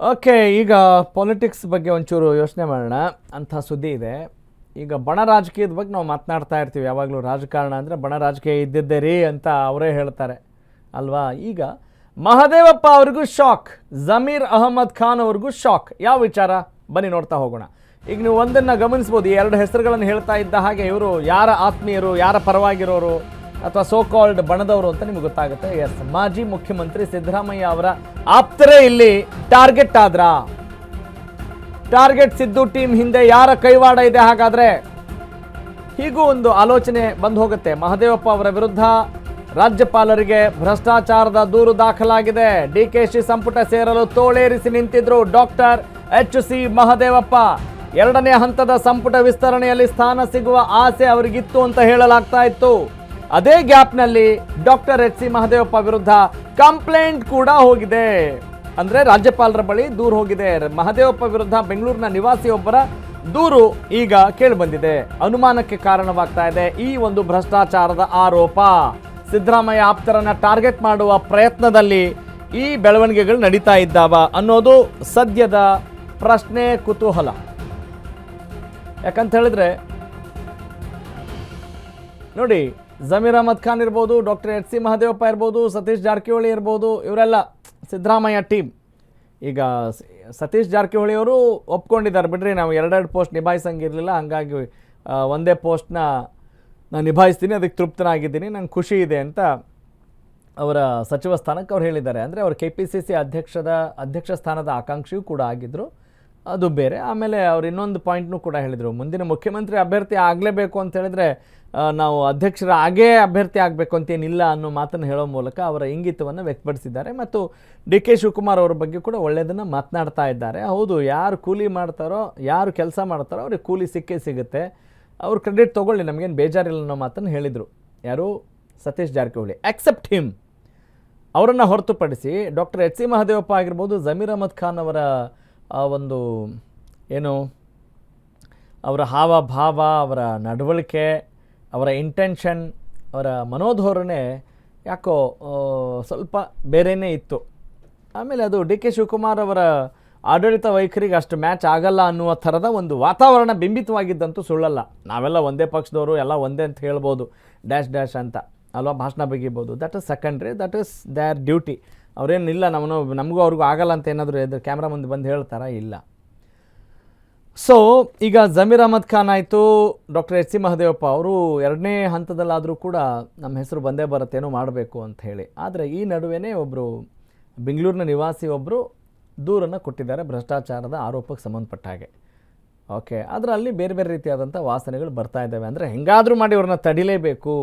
Okay, ಈಗ politics ಬಗ್ಗೆ ಒಂಚೂರು ಯೋಚನೆ ಮಾಡೋಣ. ಅಂಥ ಸುದ್ದಿ ಇದೆ. ಈಗ ಬಣ ರಾಜಕೀಯದ ಬಗ್ಗೆ ನಾವು ಮಾತನಾಡ್ತಾ ಇರ್ತೀವಿ ಯಾವಾಗಲೂ. ರಾಜಕಾರಣ ಅಂದರೆ ಬಣ ರಾಜಕೀಯ ಇದ್ದಿದ್ದೇ ರೀ ಅಂತ ಅವರೇ ಹೇಳ್ತಾರೆ ಅಲ್ವಾ. ಈಗ ಮಹದೇವಪ್ಪ ಅವ್ರಿಗೂ ಶಾಕ್, ಜಮೀರ್ ಅಹಮದ್ ಖಾನ್ ಅವ್ರಿಗೂ ಶಾಕ್. ಯಾವ ವಿಚಾರ ಬನ್ನಿ ನೋಡ್ತಾ ಹೋಗೋಣ. ಈಗ ನೀವು ಒಂದನ್ನು ಗಮನಿಸ್ಬೋದು, ಈ ಎರಡು ಹೆಸರುಗಳನ್ನು ಹೇಳ್ತಾ ಇದ್ದ ಹಾಗೆ ಇವರು ಯಾರ ಆತ್ಮೀಯರು, ಯಾರ ಪರವಾಗಿರೋರು ಅಥವಾ ಸೋ ಕಾಲ್ಡ್ ಬಣದವರು ಅಂತ ನಿಮ್ಗೆ ಗೊತ್ತಾಗುತ್ತೆ. ಎಸ್, ಮಾಜಿ ಮುಖ್ಯಮಂತ್ರಿ ಸಿದ್ದರಾಮಯ್ಯ ಅವರ ಆಪ್ತರೇ ಇಲ್ಲಿ ಟಾರ್ಗೆಟ್ ಆದ್ರ. ಟಾರ್ಗೆಟ್ ಸಿದ್ದು ಟೀಮ್ ಹಿಂದೆ ಯಾರ ಕೈವಾಡ ಇದೆ ಹಾಗಾದ್ರೆ? ಹೀಗೂ ಒಂದು ಆಲೋಚನೆ ಬಂದು ಹೋಗುತ್ತೆ. ಮಹದೇವಪ್ಪ ಅವರ ವಿರುದ್ಧ ರಾಜ್ಯಪಾಲರಿಗೆ ಭ್ರಷ್ಟಾಚಾರದ ದೂರು ದಾಖಲಾಗಿದೆ. ಡಿಕೆಶಿ ಸಂಪುಟ ಸೇರಲು ತೋಳೇರಿಸಿ ನಿಂತಿದ್ರು ಡಾಕ್ಟರ್ HC ಮಹದೇವಪ್ಪ. ಎರಡನೇ ಹಂತದ ಸಂಪುಟ ವಿಸ್ತರಣೆಯಲ್ಲಿ ಸ್ಥಾನ ಸಿಗುವ ಆಸೆ ಅವರಿಗಿತ್ತು ಅಂತ ಹೇಳಲಾಗ್ತಾ ಇತ್ತು. ಅದೇ ಗ್ಯಾಪ್ನಲ್ಲಿ ಡಾಕ್ಟರ್ HC ಮಹದೇವಪ್ಪ ವಿರುದ್ಧ ಕಂಪ್ಲೇಂಟ್ ಕೂಡ ಹೋಗಿದೆ. ಅಂದ್ರೆ ರಾಜ್ಯಪಾಲರ ಬಳಿ ದೂರು ಹೋಗಿದೆ. ಮಹದೇವಪ್ಪ ವಿರುದ್ಧ ಬೆಂಗಳೂರಿನ ನಿವಾಸಿಯೊಬ್ಬರ ದೂರು ಈಗ ಕೇಳಿಬಂದಿದೆ. ಅನುಮಾನಕ್ಕೆ ಕಾರಣವಾಗ್ತಾ ಇದೆ ಈ ಒಂದು ಭ್ರಷ್ಟಾಚಾರದ ಆರೋಪ. ಸಿದ್ದರಾಮಯ್ಯ ಆಪ್ತರನ್ನ ಟಾರ್ಗೆಟ್ ಮಾಡುವ ಪ್ರಯತ್ನದಲ್ಲಿ ಈ ಬೆಳವಣಿಗೆಗಳು ನಡೀತಾ ಇದ್ದಾವ ಅನ್ನೋದು ಸದ್ಯದ ಪ್ರಶ್ನೆ, ಕುತೂಹಲ. ಯಾಕಂತ ಹೇಳಿದ್ರೆ ನೋಡಿ, ಜಮೀರ್ ಅಹಮದ್ ಖಾನ್ ಇರ್ಬೋದು, ಡಾಕ್ಟರ್ HC ಮಹದೇವಪ್ಪ ಇರ್ಬೋದು, ಸತೀಶ್ ಜಾರಕಿಹೊಳಿ ಇರ್ಬೋದು, ಇವರೆಲ್ಲ ಸಿದ್ದರಾಮಯ್ಯ ಟೀಮ್. ಈಗ ಸತೀಶ್ ಜಾರಕಿಹೊಳಿ ಅವರು ಒಪ್ಕೊಂಡಿದ್ದಾರೆ, ಬಿಡ್ರಿ ನಾವು ಎರಡೆರಡು ಪೋಸ್ಟ್ ನಿಭಾಯಿಸಂಗಿರಲಿಲ್ಲ, ಹಾಗಾಗಿ ಒಂದೇ ಪೋಸ್ಟ್ನ ನಾನು ನಿಭಾಯಿಸ್ತೀನಿ, ಅದಕ್ಕೆ ತೃಪ್ತನಾಗಿದ್ದೀನಿ, ನಂಗೆ ಖುಷಿ ಇದೆ ಅಂತ ಅವರ ಸಚಿವ ಸ್ಥಾನಕ್ಕೆ ಅವ್ರು ಹೇಳಿದ್ದಾರೆ. ಅಂದರೆ ಅವರು KPCC ಅಧ್ಯಕ್ಷ ಸ್ಥಾನದ ಆಕಾಂಕ್ಷಿಯೂ ಕೂಡ ಆಗಿದ್ದರು, ಅದು ಬೇರೆ. ಆಮೇಲೆ ಅವ್ರು ಇನ್ನೊಂದು ಪಾಯಿಂಟ್ನೂ ಕೂಡ ಹೇಳಿದರು, ಮುಂದಿನ ಮುಖ್ಯಮಂತ್ರಿ ಅಭ್ಯರ್ಥಿ ಆಗಲೇಬೇಕು ಅಂತ ಹೇಳಿದ್ರೆ ನಾವು ಅಧ್ಯಕ್ಷರ ಆಗೇ ಅಭ್ಯರ್ಥಿ ಆಗಬೇಕು ಅಂತೇನಿಲ್ಲ ಅನ್ನೋ ಮಾತನ್ನು ಹೇಳೋ ಮೂಲಕ ಅವರ ಇಂಗಿತವನ್ನು ವ್ಯಕ್ತಪಡಿಸಿದ್ದಾರೆ. ಮತ್ತು DK ಶಿವಕುಮಾರ್ ಅವರ ಬಗ್ಗೆ ಕೂಡ ಒಳ್ಳೆಯದನ್ನು ಮಾತನಾಡ್ತಾ ಇದ್ದಾರೆ. ಹೌದು, ಯಾರು ಕೂಲಿ ಮಾಡ್ತಾರೋ, ಯಾರು ಕೆಲಸ ಮಾಡ್ತಾರೋ ಅವ್ರಿಗೆ ಕೂಲಿ ಸಿಕ್ಕೇ ಸಿಗುತ್ತೆ, ಅವ್ರು ಕ್ರೆಡಿಟ್ ತೊಗೊಳ್ಳಿ, ನಮಗೇನು ಬೇಜಾರಿಲ್ಲ ಅನ್ನೋ ಮಾತನ್ನು ಹೇಳಿದರು. ಯಾರು? ಸತೀಶ್ ಜಾರಕಿಹೊಳಿ. ಎಕ್ಸೆಪ್ಟ್ ಹಿಮ್, ಅವರನ್ನು ಹೊರತುಪಡಿಸಿ ಡಾಕ್ಟರ್ HC ಮಹದೇವಪ್ಪ ಆಗಿರ್ಬೋದು, ಜಮೀರ್ ಅಹಮದ್ ಖಾನ್ ಅವರ ಒಂದು ಏನು ಅವರ ಹಾವಭಾವ, ಅವರ ನಡವಳಿಕೆ, ಅವರ ಇಂಟೆನ್ಷನ್, ಅವರ ಮನೋಧೋರಣೆ ಯಾಕೋ ಸ್ವಲ್ಪ ಬೇರೆಯೇ ಇತ್ತು. ಆಮೇಲೆ ಅದು DK ಶಿವಕುಮಾರ್ ಅವರ ಆಡಳಿತ ವೈಖರಿಗೆ ಅಷ್ಟು ಮ್ಯಾಚ್ ಆಗಲ್ಲ ಅನ್ನುವ ಥರದ ಒಂದು ವಾತಾವರಣ ಬಿಂಬಿತವಾಗಿದ್ದಂತೂ ಸುಳ್ಳಲ್ಲ. ನಾವೆಲ್ಲ ಒಂದೇ ಪಕ್ಷದವರು, ಎಲ್ಲ ಒಂದೇ ಅಂತ ಹೇಳ್ಬೋದು, ಡ್ಯಾಶ್ ಅಂತ ಅಲ್ವಾ, ಭಾಷಣ ಬಗಿಬೋದು. That is secondary, that is their duty. ಅವರೇನಿಲ್ಲ ನಮಗೂ ಅವ್ರಿಗೂ ಆಗಲ್ಲ ಅಂತ ಏನಾದರೂ ಕ್ಯಾಮ್ರಾ ಮುಂದೆ ಬಂದು ಹೇಳ್ತಾರಾ? ಇಲ್ಲ. ಸೊ ಈಗ ಜಮೀರ್ ಅಹಮದ್ ಖಾನ್ ಆಯಿತು, ಡಾಕ್ಟರ್ HC ಮಹದೇವಪ್ಪ ಅವರು ಎರಡನೇ ಹಂತದಲ್ಲಾದರೂ ಕೂಡ ನಮ್ಮ ಹೆಸರು ಬಂದೇ ಬರುತ್ತೇನೋ ಮಾಡಬೇಕು ಅಂತ ಹೇಳಿ. ಆದರೆ ಈ ನಡುವೆನೇ ಒಬ್ಬರು ಬೆಂಗಳೂರಿನ ನಿವಾಸಿ ಒಬ್ಬರು ದೂರನ್ನು ಕೊಟ್ಟಿದ್ದಾರೆ ಭ್ರಷ್ಟಾಚಾರದ ಆರೋಪಕ್ಕೆ ಸಂಬಂಧಪಟ್ಟ ಹಾಗೆ. ಓಕೆ, ಅದರಲ್ಲಿ ಬೇರೆ ಬೇರೆ ರೀತಿಯಾದಂಥ ವಾಸನೆಗಳು ಬರ್ತಾ ಇದ್ದಾವೆ. ಅಂದರೆ ಹೆಂಗಾದರೂ ಮಾಡಿ ಇವ್ರನ್ನ ತಡಿಲೇಬೇಕು,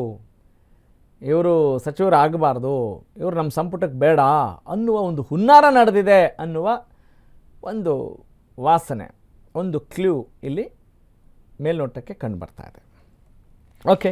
ಇವರು ಸಚಿವರು ಆಗಬಾರ್ದು, ಇವರು ನಮ್ಮ ಸಂಪುಟಕ್ಕೆ ಬೇಡ ಅನ್ನುವ ಒಂದು ಹುನ್ನಾರ ನಡೆದಿದೆ ಅನ್ನುವ ಒಂದು ವಾಸನೆ, ಒಂದು ಕ್ಲೂ ಇಲ್ಲಿ ಮೇಲ್ನೋಟಕ್ಕೆ ಕಂಡು ಬರ್ತಾ ಇದೆ. ಓಕೆ.